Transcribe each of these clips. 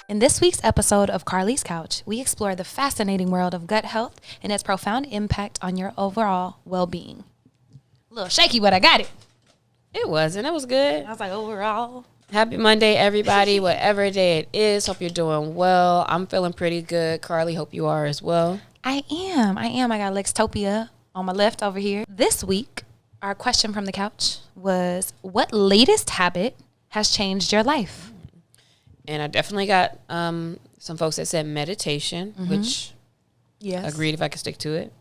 In this week's episode of Carlie's Couch, we explore the fascinating world of gut health and its profound impact on your overall well-being. A little shaky, but I got it. It wasn't. It was good. I was like, overall. Happy Monday, everybody, whatever day it is. Hope you're doing well. I'm feeling pretty good. Carlie, hope you are as well. I am. I got Lextopia on my left over here. This week, our question from the couch was, what latest habit has changed your life? And I definitely got some folks that said meditation, which agreed if I could stick to it.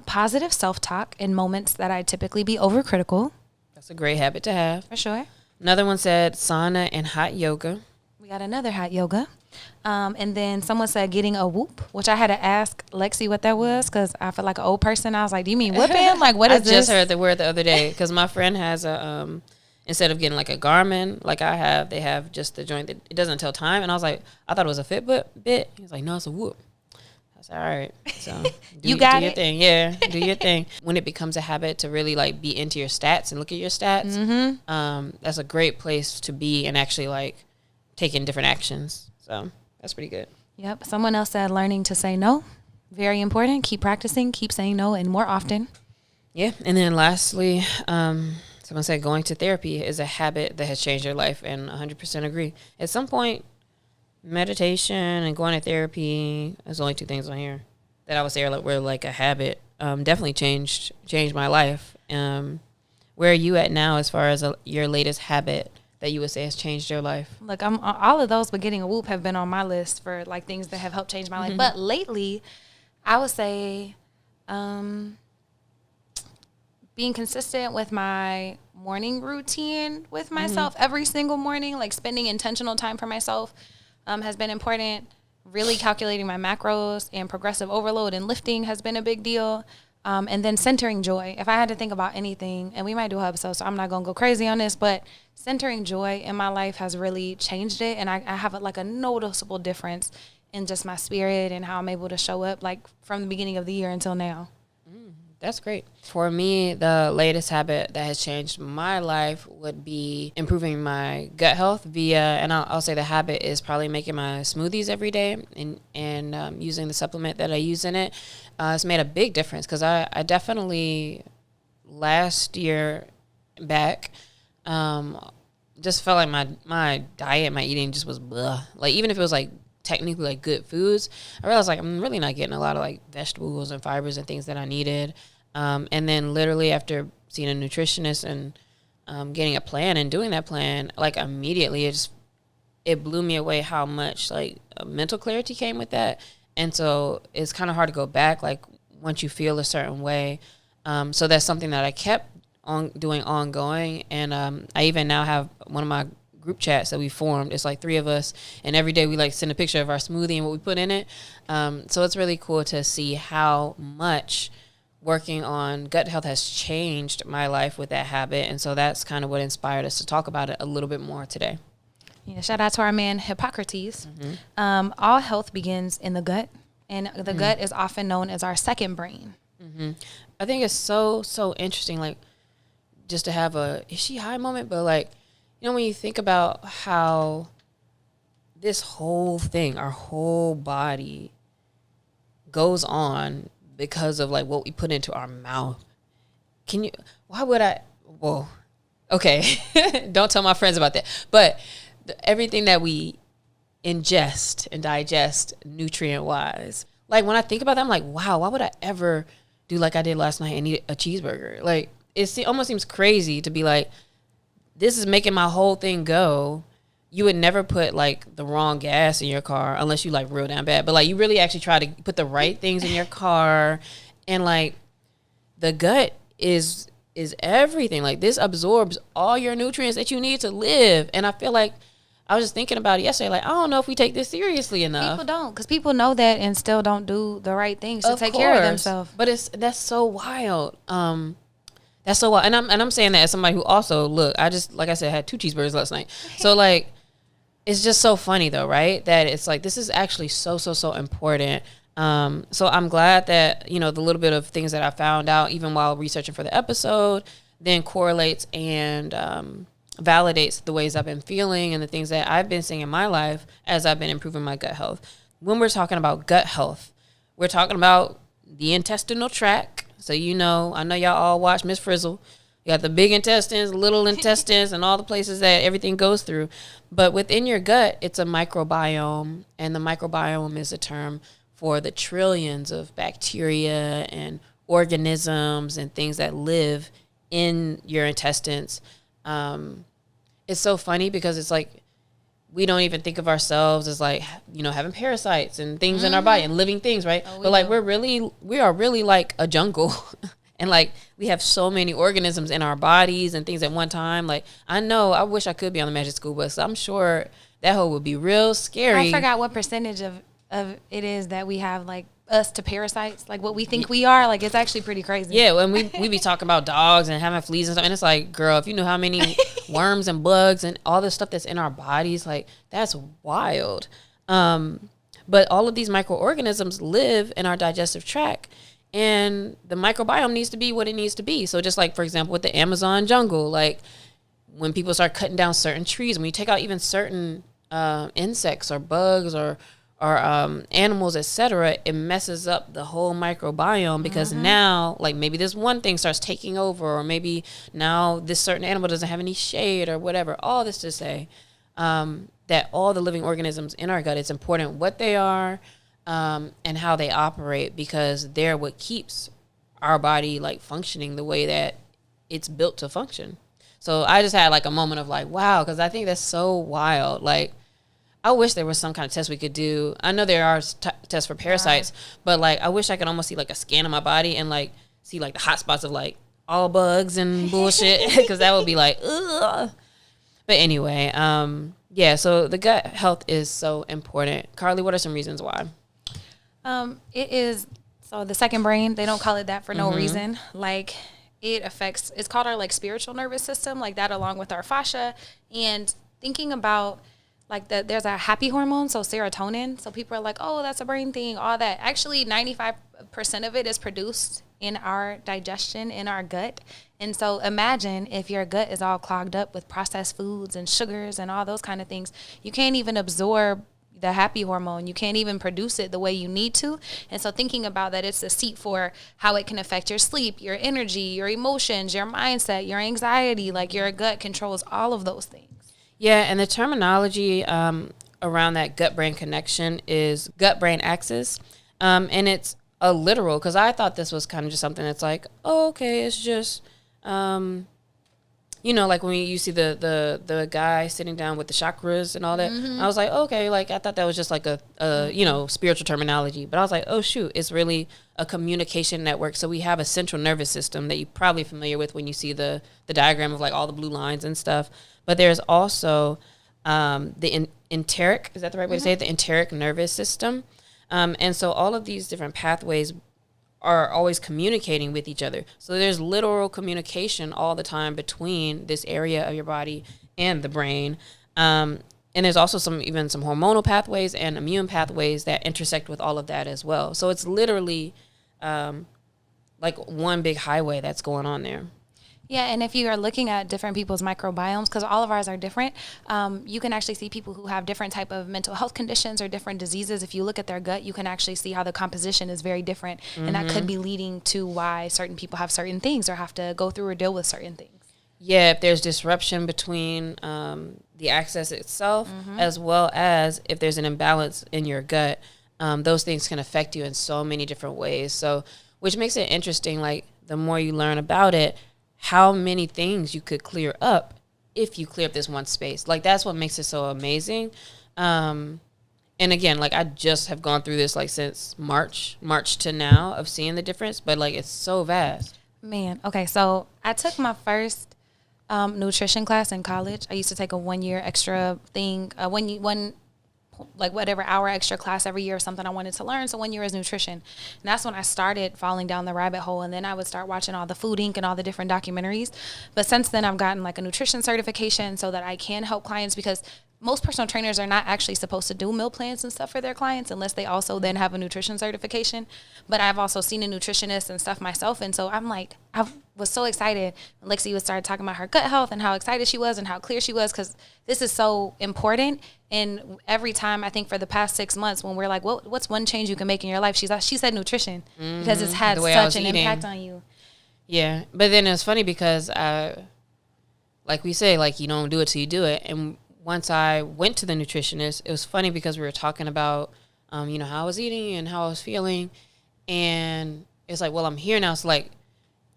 Positive self-talk in moments that I typically be overcritical. That's a great habit to have. For sure. Another one said sauna and hot yoga. We got another hot yoga. And then someone said getting a whoop, which I had to ask Lexi what that was because I feel like an old person. I was like, do you mean whooping? Like, what is this? I just heard the word the other day because my friend has a... instead of getting like a Garmin, like I have, they have just the joint that it doesn't tell time. And I was like, I thought it was a Fitbit bit. He was like, no, it's a whoop. I was like, all right. So do your thing. Yeah, do your thing. When it becomes a habit to really like be into your stats and look at your stats, that's a great place to be and actually like taking different actions. So that's pretty good. Yep. Someone else said learning to say no. Very important. Keep practicing, keep saying no and more often. Yeah. And then lastly, someone said going to therapy is a habit that has changed your life, and 100% agree. At some point, meditation and going to therapy, there's only two things on here that I would say were like a habit. Definitely changed my life. Where are you at now as far as your latest habit that you would say has changed your life? Look, I'm all of those, but getting a whoop have been on my list for like things that have helped change my life. But lately, I would say being consistent with my morning routine with myself every single morning, like spending intentional time for myself has been important. Really calculating my macros and progressive overload and lifting has been a big deal. And then centering joy. If I had to think about anything, and we might do an episode, so I'm not going to go crazy on this, but centering joy in my life has really changed it. And I have a noticeable difference in just my spirit and how I'm able to show up like from the beginning of the year until now. That's great. For me, the latest habit that has changed my life would be improving my gut health and I'll say the habit is probably making my smoothies every day and using the supplement that I use in it. It's made a big difference because I definitely last year back just felt like my diet, my eating just was blah. Like even if it was like technically like good foods, I realized like I'm really not getting a lot of like vegetables and fibers and things that I needed. And then literally after seeing a nutritionist and getting a plan and doing that plan, like immediately it blew me away how much like mental clarity came with that. And so it's kind of hard to go back like once you feel a certain way. So that's something that I kept on doing ongoing. And I even now have one of my group chats that we formed. It's like 3 of us, and every day we like send a picture of our smoothie and what we put in it. So it's really cool to see how much working on gut health has changed my life with that habit. And so that's kind of what inspired us to talk about it a little bit more today. Yeah, shout out to our man Hippocrates. All health begins in the gut, and the gut is often known as our second brain. I think it's so interesting, like just to have a is she high moment, but like, you know, when you think about how this whole thing, our whole body goes on because of like what we put into our mouth. Okay. Don't tell my friends about that. But everything that we ingest and digest nutrient wise, like when I think about that, I'm like, wow, why would I ever do like I did last night and eat a cheeseburger? Like it almost seems crazy to be like, this is making my whole thing go. You would never put like the wrong gas in your car unless you like real damn bad. But like you really actually try to put the right things in your car. And like the gut is everything. Like this absorbs all your nutrients that you need to live. And I feel like I was just thinking about it yesterday. Like, I don't know if we take this seriously enough. People don't, because people know that and still don't do the right things to take care of themselves. But that's so wild. That's so wild. And I'm saying that as somebody who also, look, I just, like I said, had 2 cheeseburgers last night. So like, it's just so funny though, right? That it's like, this is actually so important. So I'm glad that, you know, the little bit of things that I found out, even while researching for the episode, then correlates and validates the ways I've been feeling and the things that I've been seeing in my life as I've been improving my gut health. When we're talking about gut health, we're talking about the intestinal tract. So, I know y'all all watch Miss Frizzle. You got the big intestines, little intestines, and all the places that everything goes through. But within your gut, it's a microbiome. And the microbiome is a term for the trillions of bacteria and organisms and things that live in your intestines. It's so funny because it's like we don't even think of ourselves as like, having parasites and things in our body and living things, right? But like we are really like a jungle. And like we have so many organisms in our bodies and things at one time. Like I wish I could be on the magic school bus. I'm sure that whole would be real scary. I forgot what percentage of it is that we have like us to parasites, like what we think we are. Like it's actually pretty crazy. Yeah, when we be talking about dogs and having fleas and stuff, and it's like, girl, if you knew how many worms and bugs and all this stuff that's in our bodies, like that's wild. But all of these microorganisms live in our digestive tract. And the microbiome needs to be what it needs to be. So just like, for example, with the Amazon jungle, like when people start cutting down certain trees, when you take out even certain insects or bugs or animals, etc., it messes up the whole microbiome because now, like maybe this one thing starts taking over, or maybe now this certain animal doesn't have any shade or whatever. All this to say that all the living organisms in our gut, it's important what they are, and how they operate, because they're what keeps our body like functioning the way that it's built to function. So I just had like a moment of like, wow, because I think that's so wild. Like I wish there was some kind of test we could do. I know there are tests for parasites, but like I wish I could almost see like a scan of my body and like see like the hot spots of like all bugs and bullshit, because that would be like, ugh. But anyway, yeah, so the gut health is so important. Carlie, what are some reasons why? It is, so the second brain, they don't call it that for no reason. Like it affects, it's called our like spiritual nervous system, like that along with our fascia. And thinking about like there's a happy hormone, so serotonin. So people are like, oh, that's a brain thing, all that. Actually, 95% of it is produced in our digestion, in our gut. And so imagine if your gut is all clogged up with processed foods and sugars and all those kind of things. You can't even absorb the happy hormone. You can't even produce it the way you need to. And so thinking about that, it's a seat for how it can affect your sleep, your energy, your emotions, your mindset, your anxiety. Like your gut controls all of those things. Yeah, and the terminology around that gut-brain connection is gut-brain axis. And it's a literal, because I thought this was kind of just something that's like, oh, okay, it's just, like when you see the guy sitting down with the chakras and all that. I was like, okay, like I thought that was just like a spiritual terminology. But I was like, oh, shoot, it's really a communication network. So we have a central nervous system that you're probably familiar with when you see the diagram of like all the blue lines and stuff. But there's also the enteric, is that the right way to say it? The enteric nervous system. And so all of these different pathways are always communicating with each other. So there's literal communication all the time between this area of your body and the brain. And there's also some hormonal pathways and immune pathways that intersect with all of that as well. So it's literally like one big highway that's going on there. Yeah, and if you are looking at different people's microbiomes, because all of ours are different, you can actually see people who have different type of mental health conditions or different diseases. If you look at their gut, you can actually see how the composition is very different, and that could be leading to why certain people have certain things or have to go through or deal with certain things. Yeah, if there's disruption between the axis itself, as well as if there's an imbalance in your gut, those things can affect you in so many different ways. So, which makes it interesting, like the more you learn about it, how many things you could clear up if you clear up this one space. Like that's what makes it so amazing. And again, like I just have gone through this like since March to now of seeing the difference, but like it's so vast. Man, okay, so I took my first nutrition class in college. I used to take a 1 year extra thing, whatever hour extra class every year or something I wanted to learn. So 1 year is nutrition. And that's when I started falling down the rabbit hole. And then I would start watching all the Food Inc. and all the different documentaries. But since then I've gotten like a nutrition certification so that I can help clients, because most personal trainers are not actually supposed to do meal plans and stuff for their clients unless they also then have a nutrition certification. But I've also seen a nutritionist and stuff myself. And so I'm like, I was so excited when Lexi would start talking about her gut health and how excited she was and how clear she was, because this is so important. And every time, I think for the past 6 months, when we're like, what's one change you can make in your life? She said nutrition, because it's had such an impact on you. Yeah. But then it's funny because, like we say, like, you don't do it till you do it. And once I went to the nutritionist, it was funny because we were talking about, you know, how I was eating and how I was feeling. And it's like, well, I'm here now. So, like,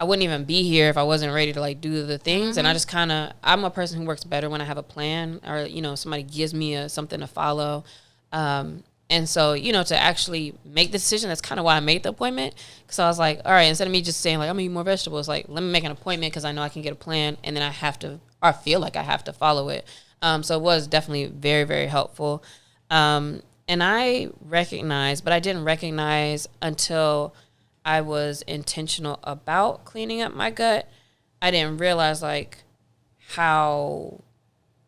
I wouldn't even be here if I wasn't ready to, like, do the things. And I just kind of, I'm a person who works better when I have a plan, or, you know, somebody gives me something to follow. And so, you know, to actually make the decision, that's kind of why I made the appointment. Because I was like, all right, instead of me just saying, like, I'm going to eat more vegetables, like, let me make an appointment because I know I can get a plan. And then I have to, or I feel like I have to follow it. So it was definitely very, very helpful. And I recognized, but I didn't recognize until I was intentional about cleaning up my gut. I didn't realize, like, how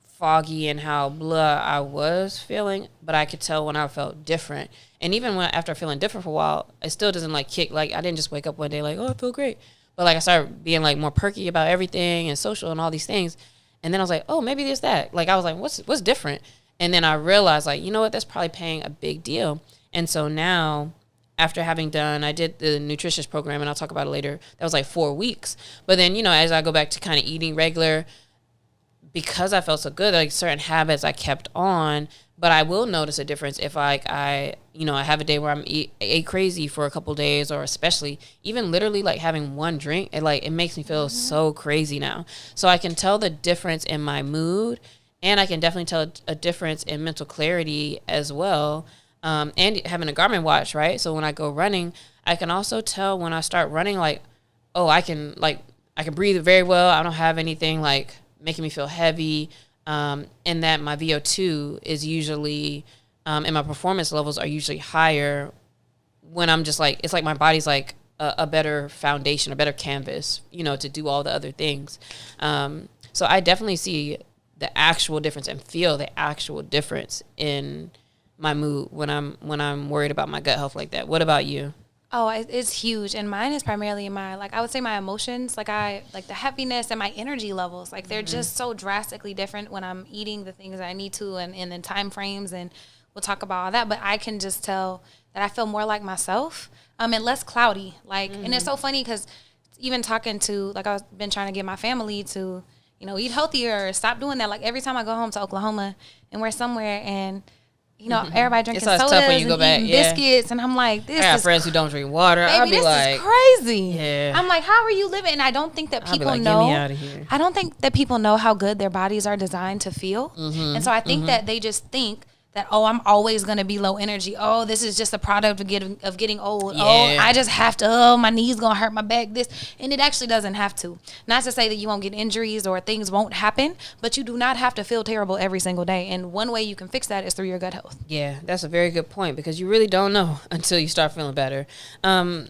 foggy and how blah I was feeling, but I could tell when I felt different. And even when after feeling different for a while, it still doesn't, like, kick. Like, I didn't just wake up one day like, oh, I feel great. But, like, I started being, like, more perky about everything and social and all these things. And then I was like, oh, maybe there's that. Like, I was like, what's different? And then I realized, like, you know what, that's probably paying a big deal. And so now, after having done, I did the nutritious program, and I'll talk about it later. That was like 4 weeks. But then, you know, as I go back to kind of eating regular, because I felt so good, like, certain habits I kept on. But I will notice a difference if, like, I have a day where I'm ate crazy for a couple of days, or especially even literally, like, having one drink, it makes me feel so crazy now. So I can tell the difference in my mood, and I can definitely tell a difference in mental clarity as well. And having a Garmin watch, right? So when I go running, I can also tell when I start running, like, oh, I can breathe very well. I don't have anything, like, making me feel heavy. And that my VO2 is usually, and my performance levels are usually higher when I'm just, like, it's like my body's like a better foundation, a better canvas, you know, to do all the other things. So I definitely see the actual difference and feel the actual difference in my mood when I'm worried about my gut health like that. What about you? Oh, it's huge. And mine is primarily I would say my emotions, like the heaviness and my energy levels. Like, they're just so drastically different when I'm eating the things I need to, and in time frames, and we'll talk about all that. But I can just tell that I feel more like myself, and less cloudy. Like, and it's so funny because even talking to, like, I've been trying to get my family to, you know, eat healthier, stop doing that. Like, every time I go home to Oklahoma and we're somewhere and, you know, everybody drinking sodas and eating biscuits, and I'm like, I got friends who don't drink water. Baby, I'll be this like, is crazy. Yeah. I'm like, how are you living? And I don't think that people know. Get me out of here. I don't think that people know how good their bodies are designed to feel, and so I think that they just think that, oh, I'm always going to be low energy. Oh, this is just a product of getting old. Yeah. Oh, I just have to, my knee's going to hurt, my back, this. And it actually doesn't have to. Not to say that you won't get injuries or things won't happen, but you do not have to feel terrible every single day. And one way you can fix that is through your gut health. Yeah, that's a very good point, because you really don't know until you start feeling better. In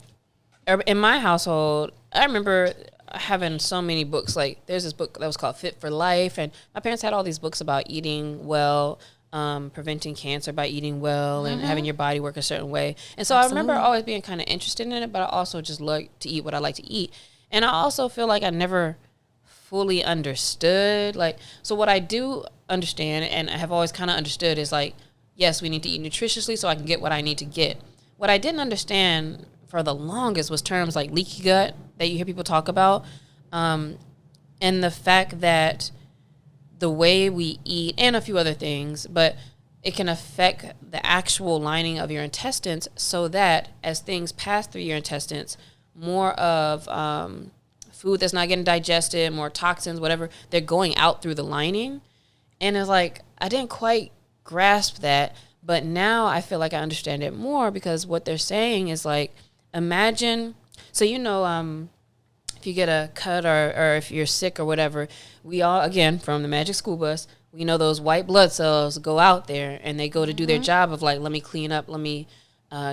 my household, I remember having so many books. Like, there's this book that was called Fit for Life, and my parents had all these books about eating well, preventing cancer by eating well, and having your body work a certain way. And so Absolutely. I remember always being kind of interested in it, but I also just like to eat what I like to eat. And I also feel like I never fully understood. Like, so what I do understand, and I have always kind of understood, is like, yes, we need to eat nutritiously so I can get what I need to get. What I didn't understand for the longest was terms like leaky gut that you hear people talk about. And the fact that the way we eat, and a few other things, but it can affect the actual lining of your intestines, so that as things pass through your intestines, more of food that's not getting digested, more toxins, whatever, they're going out through the lining. And it's like, I didn't quite grasp that, but now I feel like I understand it more, because what they're saying is, like, imagine, so, you know, if you get a cut or if you're sick or whatever, we all, again, from the Magic School Bus, we know those white blood cells go out there and they go to do their job of, like, let me clean up, let me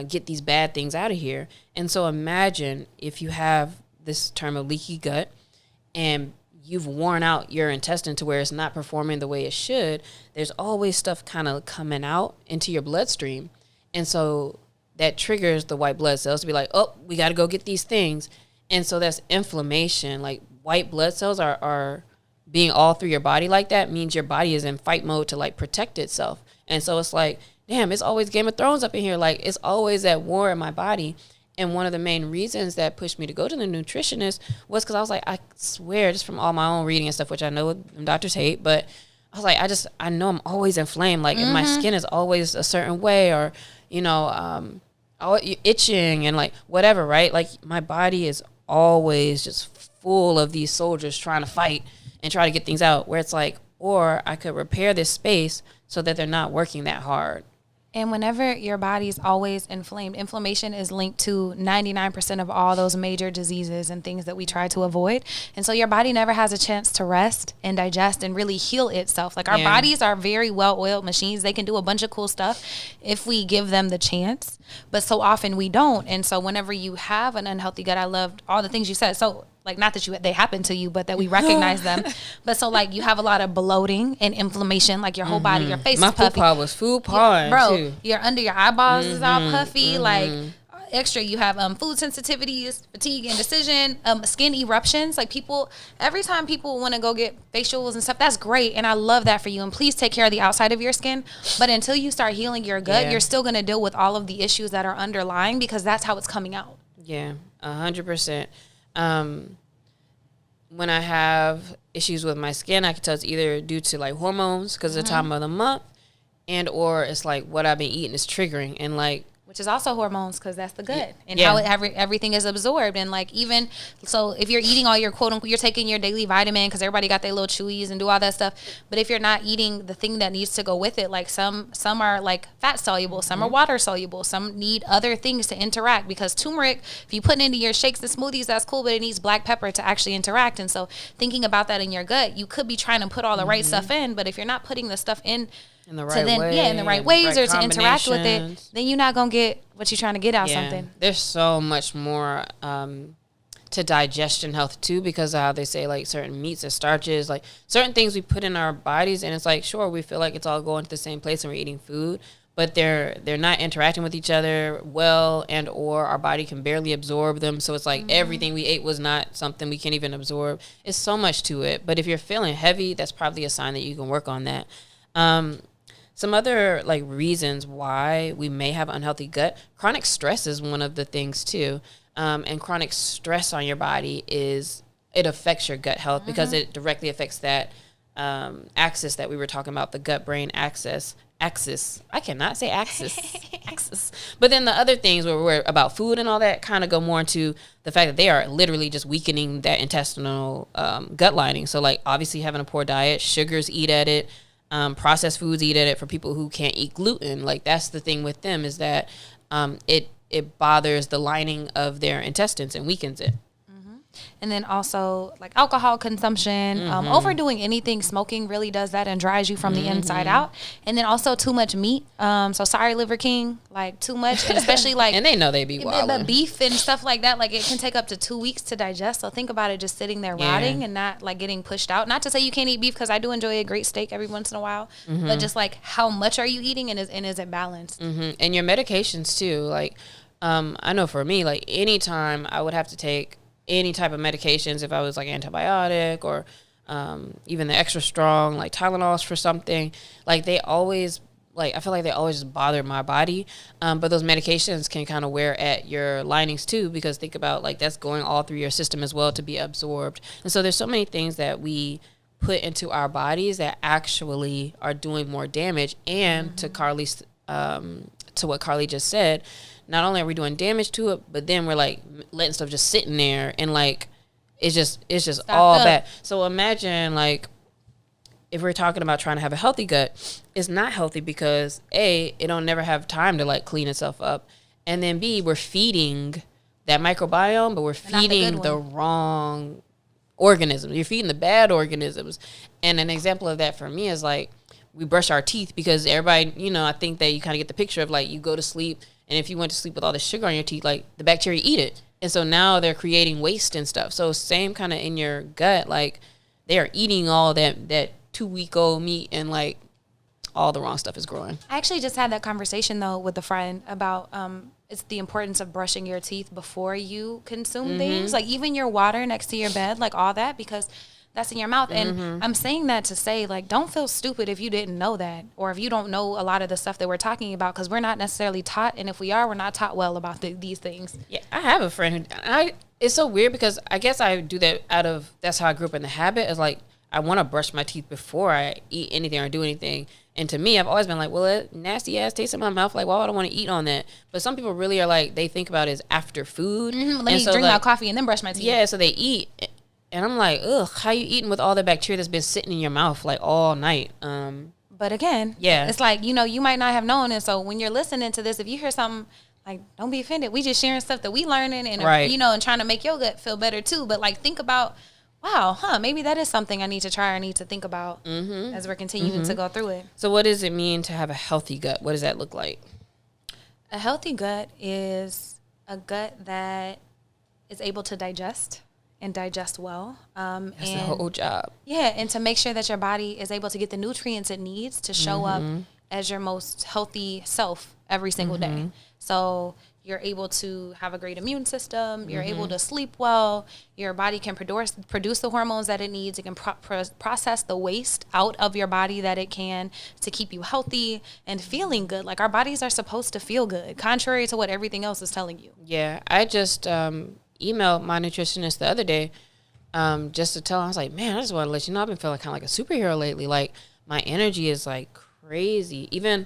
get these bad things out of here. And so imagine if you have this term of leaky gut, and you've worn out your intestine to where it's not performing the way it should, there's always stuff kind of coming out into your bloodstream. And so that triggers the white blood cells to be like, oh, we got to go get these things. And so that's inflammation. Like white blood cells are being all through your body like that means your body is in fight mode to like protect itself. And so it's like, damn, it's always Game of Thrones up in here. Like it's always at war in my body. And one of the main reasons that pushed me to go to the nutritionist was because I was like, I swear, just from all my own reading and stuff, which I know doctors hate, but I was like, I know I'm always inflamed. Like if my skin is always a certain way, or, you know, itching and like whatever, right? Like my body is always just full of these soldiers trying to fight and try to get things out, where it's like, or I could repair this space so that they're not working that hard. And whenever your body's always inflamed, inflammation is linked to 99% of all those major diseases and things that we try to avoid. And so your body never has a chance to rest and digest and really heal itself. Like our bodies are very well-oiled machines. They can do a bunch of cool stuff if we give them the chance. But so often we don't. And so whenever you have an unhealthy gut, I loved all the things you said. So like, not that they happen to you, but that we recognize them. But so like you have a lot of bloating and inflammation, like your whole body, your face is puffy. My food paw was food pawing, bro, too. Your under your eyeballs is all puffy, like extra. You have food sensitivities, fatigue, indecision, skin eruptions. Like people, every time people want to go get facials and stuff, that's great. And I love that for you. And please take care of the outside of your skin. But until you start healing your gut, you're still going to deal with all of the issues that are underlying, because that's how it's coming out. Yeah, 100%. When I have issues with my skin, I can tell it's either due to like hormones because of the time of the month, and or it's like what I've been eating is triggering, and like, which is also hormones, because that's the gut and how everything is absorbed. And like, even so, if you're eating all your quote unquote, you're taking your daily vitamin, because everybody got their little chewies and do all that stuff. But if you're not eating the thing that needs to go with it, like some are like fat soluble, some are water soluble, some need other things to interact, because turmeric, if you put it into your shakes and smoothies, that's cool, but it needs black pepper to actually interact. And so thinking about that in your gut, you could be trying to put all the right stuff in, but if you're not putting the stuff in the right way, in the right ways, or to interact with it, then you're not gonna get what you're trying to get out something. There's so much more to digestion health too, because of how they say like certain meats and starches, like certain things we put in our bodies, and it's like, sure, we feel like it's all going to the same place and we're eating food, but they're not interacting with each other well, and or our body can barely absorb them. So it's like everything we ate was not something we can even absorb. It's so much to it. But if you're feeling heavy, that's probably a sign that you can work on that. Some other like reasons why we may have unhealthy gut, chronic stress is one of the things too. And chronic stress on your body it affects your gut health, because it directly affects that axis that we were talking about, the gut-brain axis. I cannot say axis. Axis. But then the other things where we're about food and all that kind of go more into the fact that they are literally just weakening that intestinal gut lining. So like obviously having a poor diet, sugars eat at it. Processed foods eat at it. For people who can't eat gluten, like that's the thing with them, is that it bothers the lining of their intestines and weakens it. And then also like alcohol consumption, overdoing anything, smoking really does that and dries you from the inside out. And then also too much meat. So sorry, Liver King, like too much, and especially like, and they know they be wild. But beef and stuff like that, like it can take up to 2 weeks to digest. So think about it just sitting there rotting and not like getting pushed out. Not to say you can't eat beef, because I do enjoy a great steak every once in a while, but just like how much are you eating, and is it balanced? And your medications too. Like I know for me, like anytime I would have to take any type of medications, if I was like antibiotic or even the extra strong like Tylenols for something, like they always, like I feel like they always just bother my body. But those medications can kind of wear at your linings too, because think about like that's going all through your system as well to be absorbed. And so there's so many things that we put into our bodies that actually are doing more damage. And to Carlie's to what Carlie just said, not only are we doing damage to it, but then we're like letting stuff just sitting there, and like it's just all bad. So imagine like if we're talking about trying to have a healthy gut, it's not healthy because A, it don't never have time to like clean itself up, and then B, we're feeding that microbiome, but we're feeding the wrong organisms. You're feeding the bad organisms. And an example of that for me is like we brush our teeth, because everybody, you know, I think that you kind of get the picture of like you go to sleep, and if you went to sleep with all the sugar on your teeth, like the bacteria eat it. And so now they're creating waste and stuff. So same kind of in your gut, like they are eating all that 2-week-old meat, and like all the wrong stuff is growing. I actually just had that conversation though with a friend about it's the importance of brushing your teeth before you consume things, like even your water next to your bed, like all that, because that's in your mouth. And I'm saying that to say, like, don't feel stupid if you didn't know that, or if you don't know a lot of the stuff that we're talking about, because we're not necessarily taught, and if we are, we're not taught well about these things. Yeah, I have a friend who it's so weird because I guess I do that that's how I grew up in the habit, is like I want to brush my teeth before I eat anything or do anything. And to me, I've always been like, well, it nasty ass taste in my mouth. Like, why would I want to eat on that? But some people really are like, they think about it as after food. Let me drink my coffee and then brush my teeth. Yeah, so they eat. And I'm like, ugh, how you eating with all the bacteria that's been sitting in your mouth like all night? But again, it's like, you might not have known. And so when you're listening to this, if you hear something, like, don't be offended. We just sharing stuff that we learning and, and trying to make your gut feel better too. But like, think about, wow, maybe that is something I need to try or need to think about as we're continuing to go through it. So what does it mean to have a healthy gut? What does that look like? A healthy gut is a gut that is able to digest and digest well. That's the whole job. Yeah, and to make sure that your body is able to get the nutrients it needs to show up as your most healthy self every single day. So you're able to have a great immune system. You're able to sleep well. Your body can produce the hormones that it needs. It can process the waste out of your body that it can to keep you healthy and feeling good. Like, our bodies are supposed to feel good, contrary to what everything else is telling you. Yeah, I just emailed my nutritionist the other day just to tell her, I was like, man, I just want to let you know I've been feeling kind of like a superhero lately. Like, my energy is like crazy. Even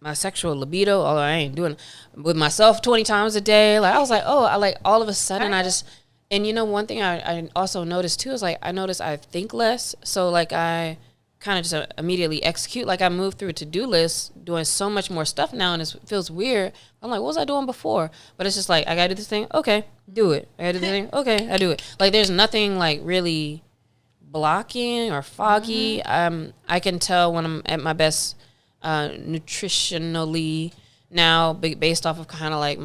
my sexual libido, although I ain't doing with myself 20 times a day. Like, I was like, oh, I like all of a sudden I just, and one thing I also noticed too is like, I noticed I think less. So like I kind of just immediately execute. Like, I moved through a to-do list doing so much more stuff now, and it feels weird. I'm like, what was I doing before? But it's just like, I gotta do this thing. Okay, do it. I gotta do this thing. Okay, I do it. Like, there's nothing like really blocking or foggy. I can tell when I'm at my best nutritionally now, based off of kind of like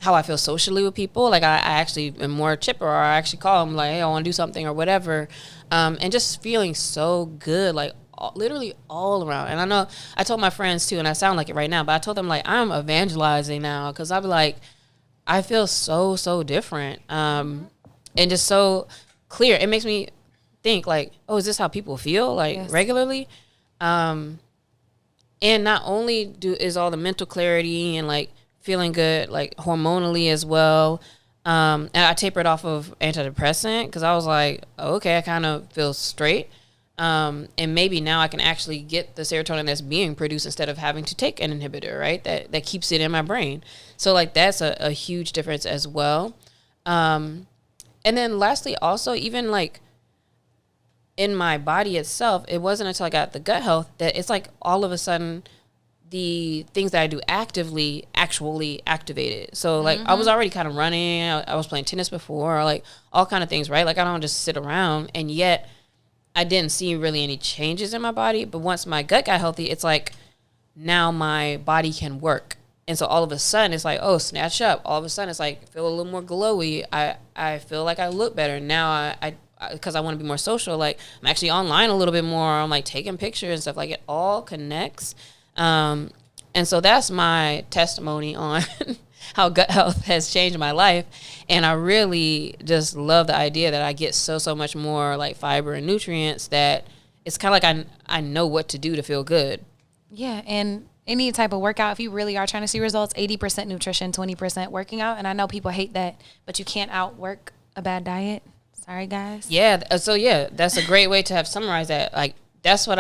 how I feel socially with people. Like, I actually am more chipper, or I actually call them like, hey, I want to do something or whatever, and just feeling so good, like literally all around. And I know I told my friends too, and I sound like it right now, but I told them like, I'm evangelizing now, because I'll be like, I feel so different, and just so clear. It makes me think like, oh, is this how people feel like regularly? And not only is all the mental clarity and like feeling good, like hormonally as well. And I tapered off of antidepressant because I was like, oh, okay, I kind of feel straight. And maybe now I can actually get the serotonin that's being produced instead of having to take an inhibitor, right? That keeps it in my brain. So like, that's a huge difference as well. And then lastly, also, even like, in my body itself, it wasn't until I got the gut health that it's like all of a sudden the things that I do actively actually activated. So like, I was already kind of running. I was playing tennis before, or like all kind of things, right? Like, I don't just sit around, and yet I didn't see really any changes in my body. But once my gut got healthy, it's like now my body can work. And so all of a sudden it's like, oh, snatch up. All of a sudden it's like, feel a little more glowy. I feel like I look better. Now because I want to be more social, like, I'm actually online a little bit more. I'm like taking pictures and stuff. Like, it all connects. And so that's my testimony on how gut health has changed my life. And I really just love the idea that I get so much more like fiber and nutrients, that it's kind of like I know what to do to feel good. Yeah. And any type of workout, if you really are trying to see results, 80% nutrition, 20% working out. And I know people hate that, but you can't outwork a bad diet. Sorry, guys. Yeah. So yeah, that's a great way to have summarized that. Like, that's what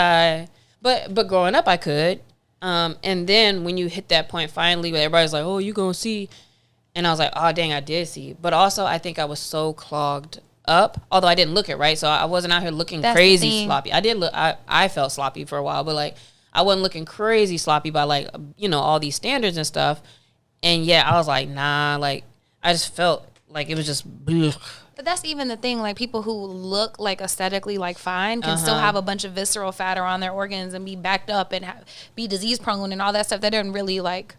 but growing up I could. And then when you hit that point finally where everybody's like, oh, you gonna see. And I was like, oh, dang, I did see. But also I think I was so clogged up, although I didn't look it, right? So I wasn't out here looking crazy sloppy. I did look, I felt sloppy for a while, but like, I wasn't looking crazy sloppy by like, all these standards and stuff. And yeah, I was like, nah, like, I just felt like it was just blech. But that's even the thing, like, people who look like aesthetically like fine can still have a bunch of visceral fat around their organs and be backed up and be disease prone and all that stuff. That doesn't really like,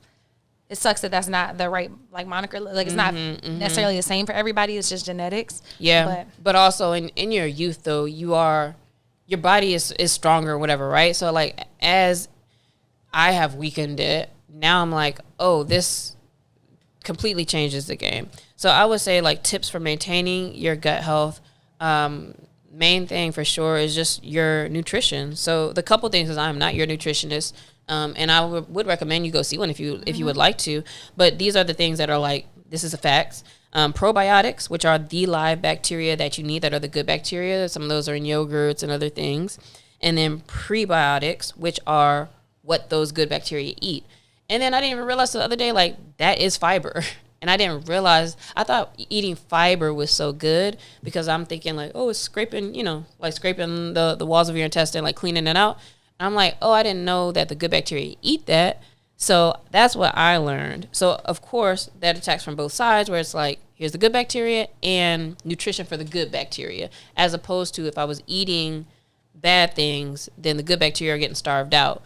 it sucks that that's not the right like moniker. Like it's not necessarily the same for everybody. It's just genetics. Yeah, but also in your youth though, your body is stronger or whatever, right? So like as I have weakened it, now I'm like, oh, this completely changes the game. So I would say like tips for maintaining your gut health. Main thing for sure is just your nutrition. So the couple things is I'm not your nutritionist. And I would recommend you go see one if you would like to. But these are the things that are like, this is the facts. Probiotics, which are the live bacteria that you need, that are the good bacteria. Some of those are in yogurts and other things. And then prebiotics, which are what those good bacteria eat. And then I didn't even realize the other day, like, that is fiber. And I didn't realize, I thought eating fiber was so good because I'm thinking like, oh, it's scraping, like scraping the walls of your intestine, like cleaning it out. I'm like, oh, I didn't know that the good bacteria eat that. So that's what I learned. So, of course, that attacks from both sides where it's like, here's the good bacteria and nutrition for the good bacteria. As opposed to if I was eating bad things, then the good bacteria are getting starved out.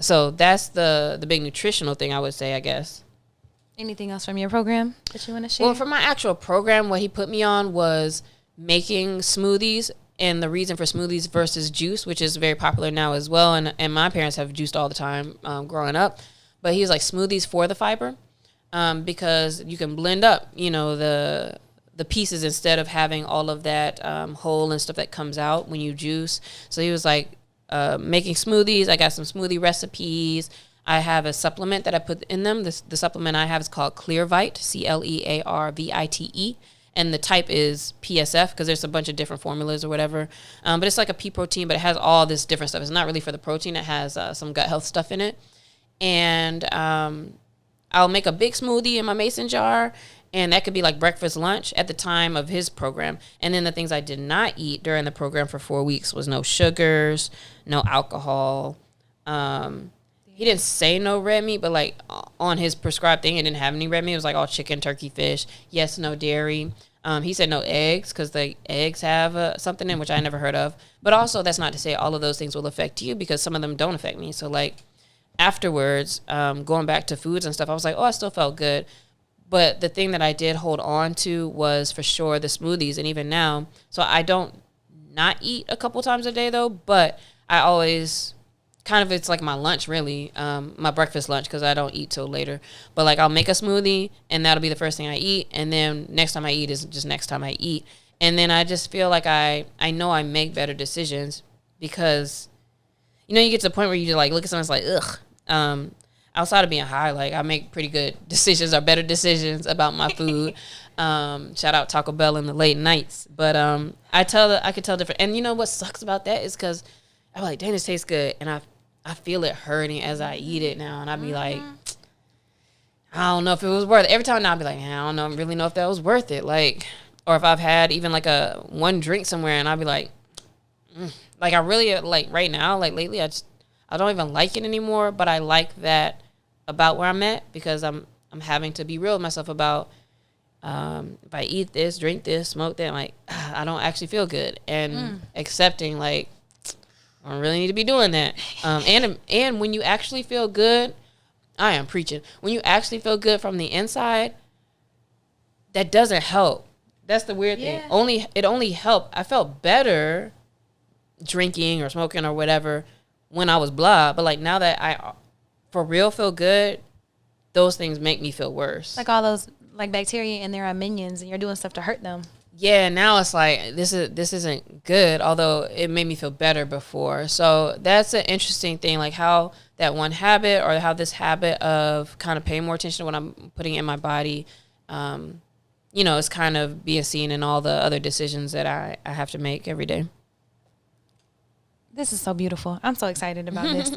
So that's the big nutritional thing I would say, I guess. Anything else from your program that you want to share? Well, for my actual program, what he put me on was making smoothies. And the reason for smoothies versus juice, which is very popular now as well. And my parents have juiced all the time growing up. But he was like smoothies for the fiber because you can blend up, the pieces instead of having all of that whole and stuff that comes out when you juice. So he was like making smoothies. I got some smoothie recipes. I have a supplement that I put in them. The supplement I have is called Clearvite, CLEARVITE. And the type is PSF because there's a bunch of different formulas or whatever. But it's like a pea protein, but it has all this different stuff. It's not really for the protein. It has some gut health stuff in it. And I'll make a big smoothie in my mason jar. And that could be like breakfast, lunch at the time of his program. And then the things I did not eat during the program for 4 weeks was no sugars, no alcohol. He didn't say no red meat, but like on his prescribed thing, it didn't have any red meat. It was like all chicken, turkey, fish. Yes, no dairy. He said no eggs because the eggs have something in which I never heard of. But also that's not to say all of those things will affect you because some of them don't affect me. So like afterwards, going back to foods and stuff, I was like, oh, I still felt good. But the thing that I did hold on to was for sure the smoothies. And even now, so I don't not eat a couple times a day though, but I always kind of, it's like my lunch really, my breakfast lunch because I don't eat till later. But like I'll make a smoothie and that'll be the first thing I eat. And then next time I eat is just next time I eat. And then I just feel like I know I make better decisions because, you get to the point where you just like look at someone and it's like, ugh. Outside of being high, like I make pretty good decisions or better decisions about my food. Shout out Taco Bell in the late nights. But I could tell different. And what sucks about that is because I'm like, dang, this tastes good. And I feel it hurting as I eat it now. And I'd be like, I don't know if it was worth it. Every time now I'd be like, I don't really know if that was worth it. Like, or if I've had even like one drink somewhere and I'd be like, like I really like right now, like lately, I don't even like it anymore. But I like that about where I'm at because I'm having to be real with myself about if I eat this, drink this, smoke that, I'm like, I don't actually feel good. And accepting like, I don't really need to be doing that. And when you actually feel good, I am preaching. When you actually feel good from the inside, that doesn't help. That's the weird thing. It only helped. I felt better drinking or smoking or whatever when I was blah. But like now that I for real feel good, those things make me feel worse. Like all those like bacteria and there are minions and you're doing stuff to hurt them. Yeah, now it's like this isn't good, although it made me feel better before. So that's an interesting thing, like how that one habit or how this habit of kind of paying more attention to what I'm putting in my body, is kind of being seen in all the other decisions that I have to make every day. This is so beautiful. I'm so excited about this.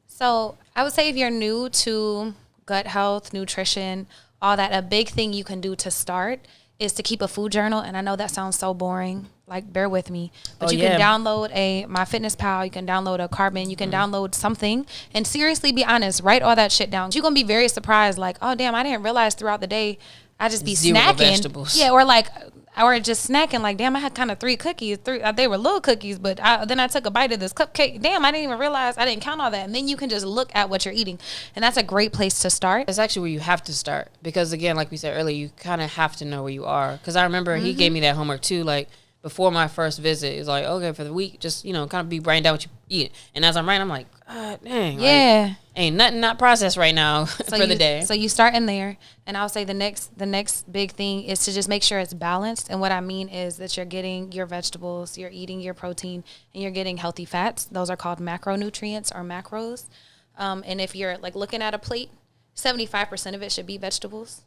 So I would say if you're new to gut health, nutrition, all that, a big thing you can do to start is to keep a food journal. And I know that sounds so boring. Like, bear with me. But you can download MyFitnessPal. You can download a Carbon. You can download something. And seriously, be honest. Write all that shit down. You're going to be very surprised. Like, oh, damn, I didn't realize throughout the day I just be Zero snacking. vegetables. Yeah, or like or just snacking like, damn, I had kind of 3 cookies. They were little cookies, but then I took a bite of this cupcake. Damn, I didn't even realize I didn't count all that. And then you can just look at what you're eating. And that's a great place to start. It's actually where you have to start. Because, again, like we said earlier, you kind of have to know where you are. Because I remember he gave me that homework, too. Like, before my first visit, it's like, okay, for the week, just, you know, kind of be writing down what you eat. And as I'm writing, I'm like, God dang. Yeah. Like, ain't nothing not processed right now for the day. So you start in there. And I'll say the next big thing is to just make sure it's balanced. And what I mean is that you're getting your vegetables, you're eating your protein, and you're getting healthy fats. Those are called macronutrients or macros. And if you're like looking at a plate, 75% of it should be vegetables.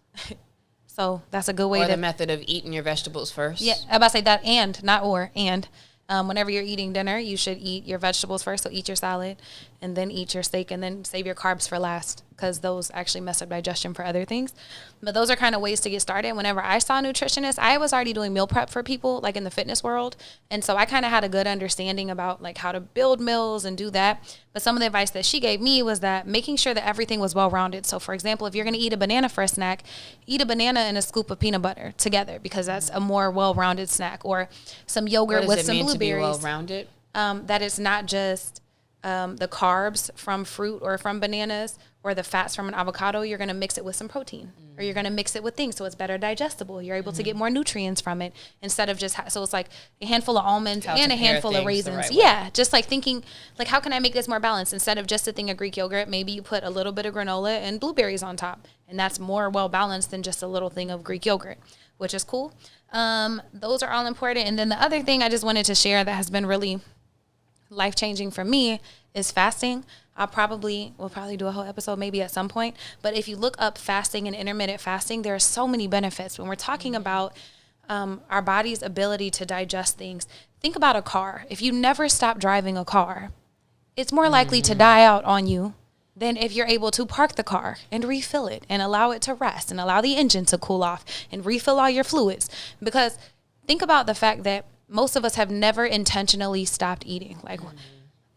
So that's a good way or the method of eating your vegetables first. Yeah, I'm about to say that and. Whenever you're eating dinner, you should eat your vegetables first. So eat your salad and then eat your steak and then save your carbs for last because those actually mess up digestion for other things. But those are kind of ways to get started. Whenever I saw nutritionists, I was already doing meal prep for people like in the fitness world. And so I kind of had a good understanding about like how to build meals and do that. But some of the advice that she gave me was that making sure that everything was well-rounded. So for example, if you're going to eat a banana for a snack, eat a banana and a scoop of peanut butter together because that's a more well-rounded snack, or some yogurt with some blueberries. To be well-rounded? That it's not just the carbs from fruit or from bananas or the fats from an avocado. You're going to mix it with some protein or you're going to mix it with things so it's better digestible. You're able to get more nutrients from it instead of just so it's like a handful of almonds and a handful of raisins. Just like thinking like, how can I make this more balanced? Instead of just a thing of Greek yogurt, maybe you put a little bit of granola and blueberries on top, and that's more well balanced than just a little thing of Greek yogurt, which is cool. Those are all important. And then the other thing I just wanted to share that has been really life-changing for me is fasting. We'll probably do a whole episode maybe at some point. But if you look up fasting and intermittent fasting, there are so many benefits. When we're talking about our body's ability to digest things, think about a car. If you never stop driving a car, it's more likely to die out on you than if you're able to park the car and refill it and allow it to rest and allow the engine to cool off and refill all your fluids. Because think about the fact that most of us have never intentionally stopped eating, like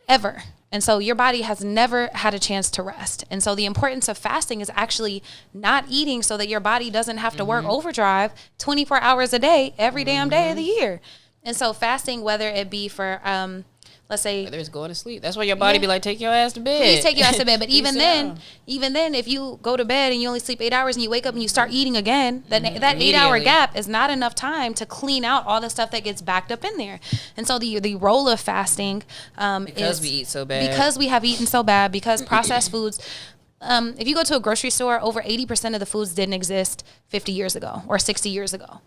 ever. And so your body has never had a chance to rest. And so the importance of fasting is actually not eating so that your body doesn't have to work overdrive 24 hours a day, every damn day of the year. And so fasting, whether it be for, let's say, whether it's going to sleep, that's why your body be like, take your ass to bed. Please take your ass to bed. But even then, if you go to bed and you only sleep 8 hours and you wake up and you start eating again, that 8 hour gap is not enough time to clean out all the stuff that gets backed up in there. And so the role of fasting because we eat so bad. Because we have eaten so bad, because processed foods, if you go to a grocery store, over 80% of the foods didn't exist 50 years ago or 60 years ago.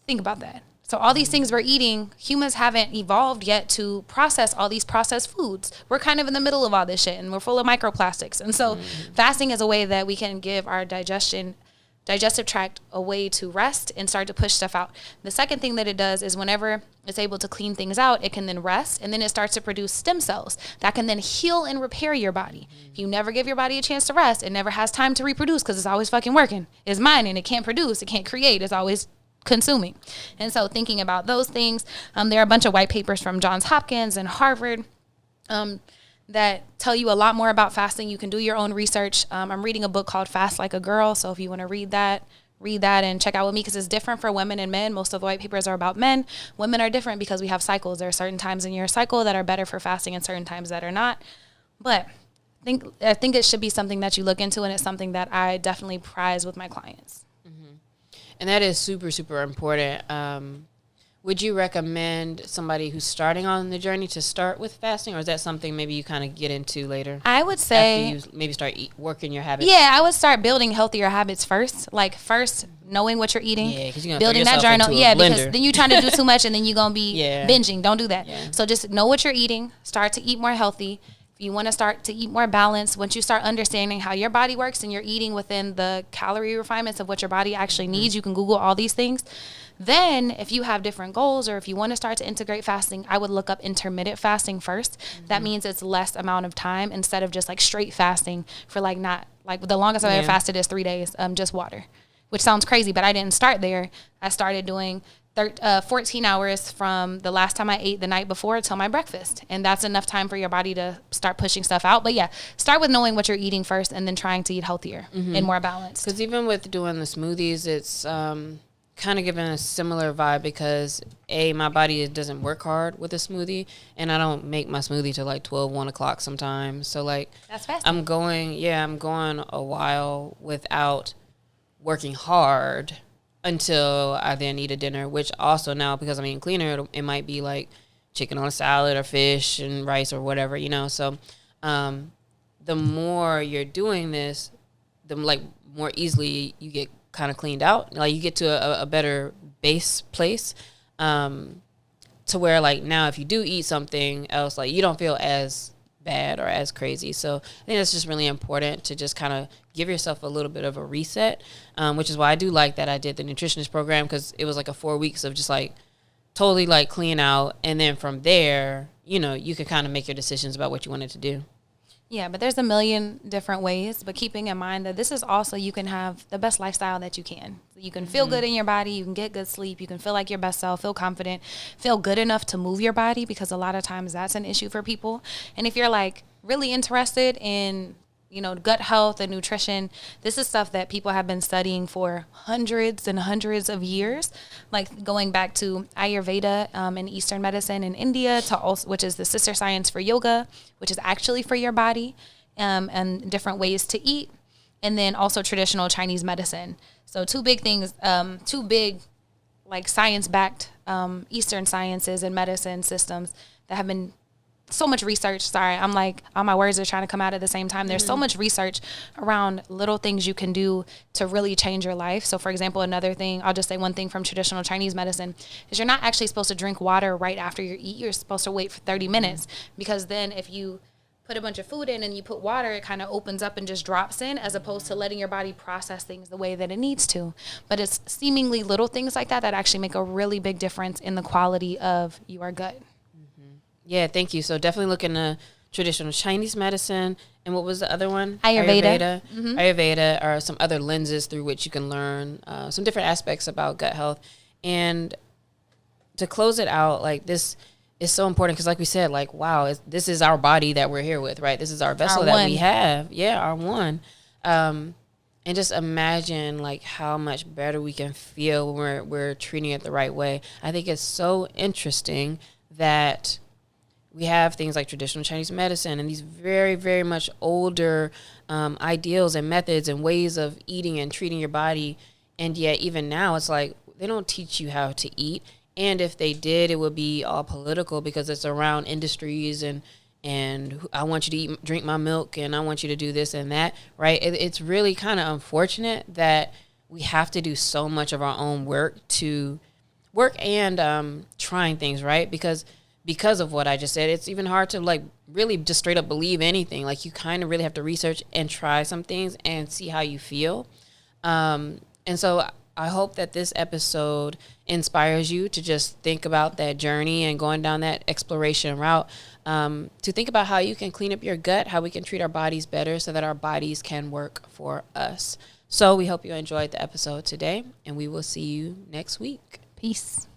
Think about that. So all these things we're eating, humans haven't evolved yet to process all these processed foods. We're kind of in the middle of all this shit, and we're full of microplastics. And so fasting is a way that we can give our digestive tract a way to rest and start to push stuff out. The second thing that it does is whenever it's able to clean things out, it can then rest, and then it starts to produce stem cells that can then heal and repair your body. If you never give your body a chance to rest, it never has time to reproduce because it's always fucking working. It's mining. It can't produce. It can't create. It's always consuming. And so thinking about those things, there are a bunch of white papers from Johns Hopkins and Harvard that tell you a lot more about fasting. You can do your own research. I'm reading a book called Fast Like a Girl. So if you want to read that and check out with me, because it's different for women and men. Most of the white papers are about men. Women are different because we have cycles. There are certain times in your cycle that are better for fasting and certain times that are not. But I think it should be something that you look into, and it's something that I definitely prize with my clients. And that is super, super important. Would you recommend somebody who's starting on the journey to start with fasting, or is that something maybe you kind of get into later? I would say after you maybe start working your habits. Yeah, I would start building healthier habits first. Like first knowing what you're eating, because you're building that journal. Yeah, because then you're trying to do too much and then you're gonna be binging. Don't do that. Yeah. So just know what you're eating. Start to eat more healthy. You want to start to eat more balanced. Once you start understanding how your body works and you're eating within the calorie refinements of what your body actually needs, you can Google all these things. Then if you have different goals, or if you want to start to integrate fasting, I would look up intermittent fasting first. That means it's less amount of time instead of just like straight fasting for not the longest I've ever fasted is 3 days, just water, which sounds crazy, but I didn't start there. I started doing 14 hours from the last time I ate the night before till my breakfast. And that's enough time for your body to start pushing stuff out. But yeah, start with knowing what you're eating first and then trying to eat healthier and more balanced. Because even with doing the smoothies, it's kind of giving a similar vibe because my body doesn't work hard with a smoothie, and I don't make my smoothie till like 12, 1 o'clock sometimes. So like That's fast. I'm going a while without working hard until I then eat a dinner, which also now, because I'm eating cleaner, it might be like chicken on a salad or fish and rice or whatever, So the more you're doing this, the like more easily you get kind of cleaned out. Like you get to a better base place to where like now if you do eat something else, like you don't feel as bad or as crazy. So I think that's just really important to just kind of give yourself a little bit of a reset, which is why I do like that I did the nutritionist program, because it was like a 4 weeks of just like totally like clean out. And then from there, you can kind of make your decisions about what you wanted to do. Yeah, but there's a million different ways, but keeping in mind that this is also, you can have the best lifestyle that you can. You can feel good in your body, you can get good sleep, you can feel like your best self, feel confident, feel good enough to move your body, because a lot of times that's an issue for people. And if you're like really interested in, gut health and nutrition, this is stuff that people have been studying for hundreds and hundreds of years, like going back to Ayurveda and Eastern medicine in India, to also, which is the sister science for yoga, which is actually for your body, and different ways to eat, and then also traditional Chinese medicine. So two big things, like science-backed Eastern sciences and medicine systems that have been so much research. Sorry, I'm like, all my words are trying to come out at the same time. There's so much research around little things you can do to really change your life. So for example, another thing, I'll just say one thing from traditional Chinese medicine is you're not actually supposed to drink water right after you eat. You're supposed to wait for 30 minutes, because then if you put a bunch of food in and you put water, it kind of opens up and just drops in, as opposed to letting your body process things the way that it needs to. But it's seemingly little things like that actually make a really big difference in the quality of your gut. Yeah, thank you. So definitely look into traditional Chinese medicine. And what was the other one? Ayurveda. Ayurveda are some other lenses through which you can learn some different aspects about gut health. And to close it out, like this is so important, because like we said, like, wow, this is our body that we're here with, right? This is our vessel that we have. Yeah, our one. And just imagine like how much better we can feel when we're treating it the right way. I think it's so interesting that we have things like traditional Chinese medicine and these very, very much older ideals and methods and ways of eating and treating your body. And yet even now it's like they don't teach you how to eat. And if they did, it would be all political, because it's around industries and I want you to drink my milk, and I want you to do this and that, right? It's really kind of unfortunate that we have to do so much of our own work and trying things, right? Because of what I just said, it's even hard to like really just straight up believe anything. Like you kind of really have to research and try some things and see how you feel. And so I hope that this episode inspires you to just think about that journey and going down that exploration route, to think about how you can clean up your gut, how we can treat our bodies better so that our bodies can work for us. So we hope you enjoyed the episode today, and we will see you next week. Peace.